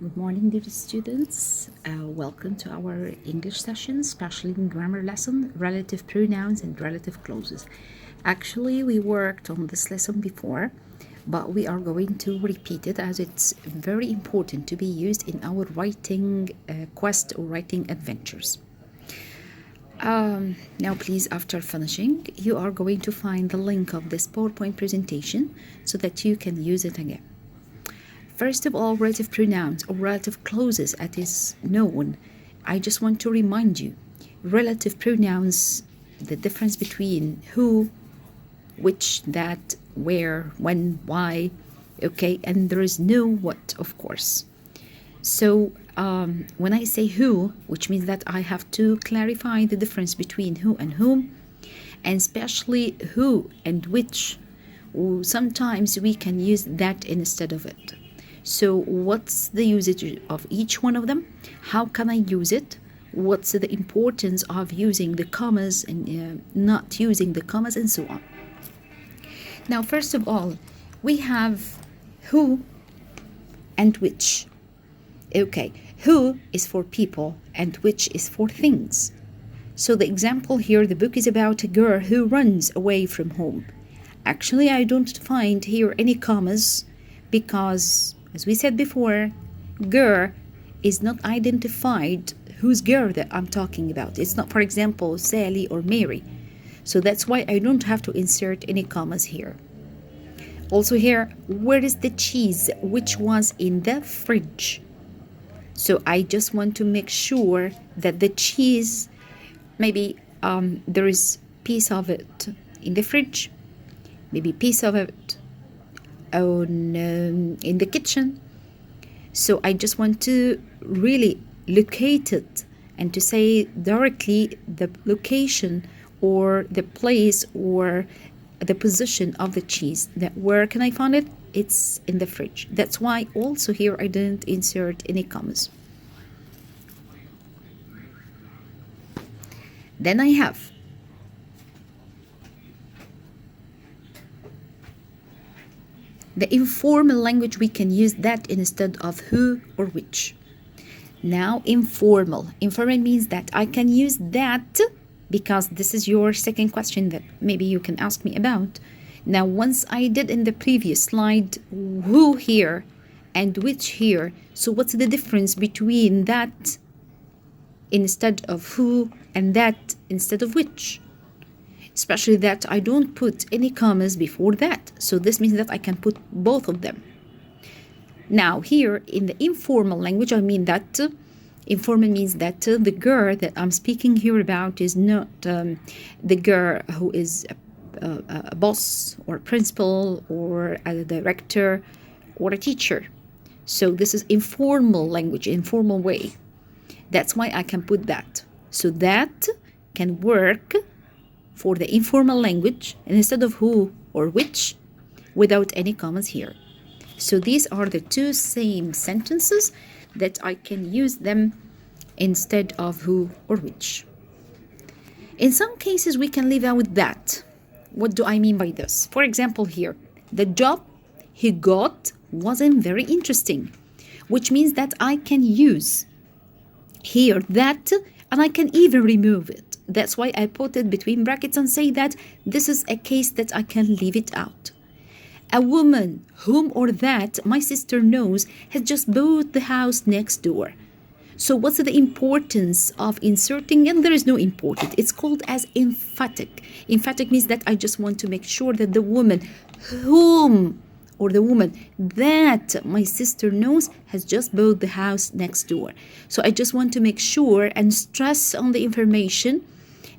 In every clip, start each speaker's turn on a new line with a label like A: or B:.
A: Good morning, dear students. Welcome to our English session, especially in grammar lesson, relative pronouns and relative clauses. Actually, we worked on this lesson before, but we are going to repeat it as it's very important to be used in our writing quest or writing adventures. Now, please, after finishing, you are going to find the link of this PowerPoint presentation so that you can use it again. First of all, relative pronouns or relative clauses as is known. I just want to remind you, relative pronouns, the difference between who, which, that, where, when, why, okay, and there is no what, of course. So when I say who, which means that I have to clarify the difference between who and whom, and especially who and which, sometimes we can use that instead of it. So what's the usage of each one of them? How can I use it? What's the importance of using the commas and not using the commas and so on? Now, first of all, we have who and which. Okay, who is for people and which is for things. So the example here, the book is about a girl who runs away from home. Actually, I don't find here any commas because, as we said before, girl is not identified whose girl that I'm talking about. It's not, for example, Sally or Mary. So that's why I don't have to insert any commas here. Also here, where is the cheese which was in the fridge? So I just want to make sure that the cheese, maybe there is piece of it in the fridge, maybe piece of it in the kitchen. So I just want to really locate it and to say directly the location or the place or the position of the cheese. That where can I find it? It's in the fridge. That's why also here I didn't insert any commas. Then I have the informal language. We can use that instead of who or which. Now, informal means that I can use that because this is your second question that maybe you can ask me about. Now, once I did in the previous slide who here and which here, so what's the difference between that instead of who and that instead of which? Especially that I don't put any commas before that. So this means that I can put both of them. Now here in the informal language, I mean that informal means that the girl that I'm speaking here about is not the girl who is a boss or a principal or a director or a teacher. So this is informal language, informal way. That's why I can put that. So that can work for the informal language and instead of who or which without any commas here. So these are the two same sentences that I can use them instead of who or which. In some cases, we can leave out that. What do I mean by this? For example, here, the job he got wasn't very interesting, which means that I can use here that and I can even remove it. That's why I put it between brackets and say that this is a case that I can leave it out. A woman whom or that my sister knows has just bought the house next door. So what's the importance of inserting? And there is no important. It's called as emphatic. Emphatic means that I just want to make sure that the woman whom or the woman that my sister knows has just bought the house next door. So I just want to make sure and stress on the information.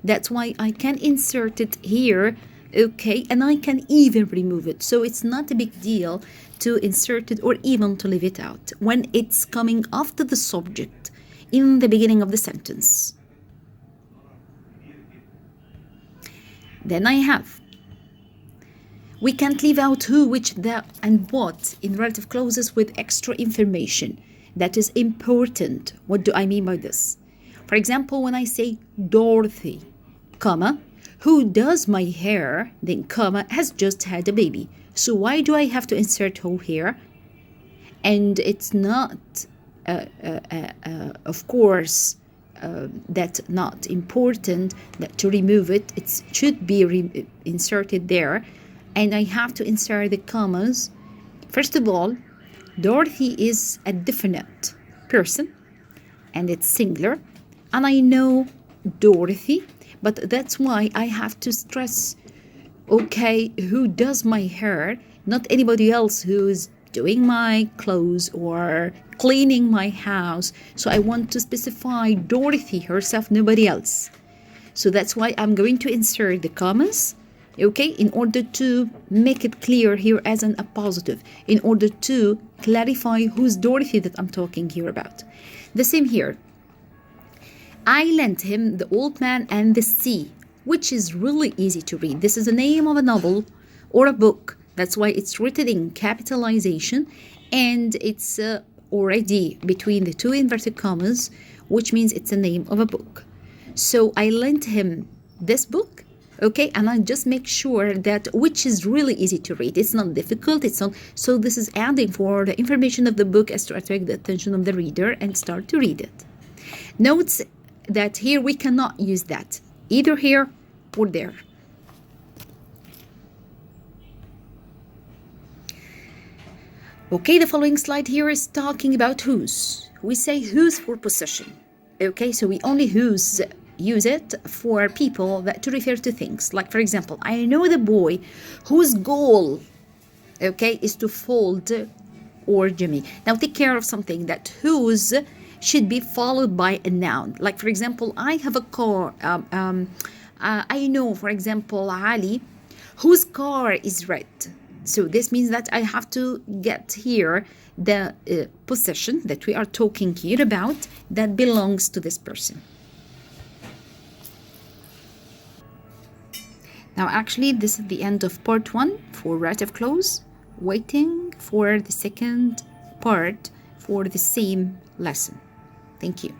A: That's why I can insert it here, okay, and I can even remove it. So it's not a big deal to insert it or even to leave it out when it's coming after the subject in the beginning of the sentence. Then I have, we can't leave out who, which, the, and what in relative clauses with extra information that is important. What do I mean by this? For example, when I say Dorothy, comma, who does my hair, then comma, has just had a baby. So why do I have to insert who here? And it's not of course, that's not important that to remove it. It should be inserted there, and I have to insert the commas. First of all, Dorothy is a definite person and it's singular, and I know Dorothy, but that's why I have to stress, okay, who does my hair, not anybody else who's doing my clothes or cleaning my house. So I want to specify Dorothy herself, nobody else. So that's why I'm going to insert the commas, okay, in order to make it clear here as an appositive, in order to clarify who's Dorothy that I'm talking here about. The same here. I lent him The Old Man and the Sea, which is really easy to read. This is the name of a novel or a book. That's why it's written in capitalization, and it's already between the two inverted commas, which means it's the name of a book. So I lent him this book, okay, and I just make sure that which is really easy to read. It's not difficult. It's not. So this is adding for the information of the book as to attract the attention of the reader and start to read it. Notes that here we cannot use that either here or there. Okay, the following slide here is talking about whose. We say whose for possession. Okay, so we only use it for people that to refer to things. Like, for example, I know the boy whose goal, okay, is to fold or Jimmy. Now take care of something that whose should be followed by a noun. Like, for example, I have a car. I know, for example, Ali, whose car is red. So this means that I have to get here the possession that we are talking here about that belongs to this person. Now, actually, this is the end of part 1 for relative clause. Waiting for the second part for the same lesson. Thank you.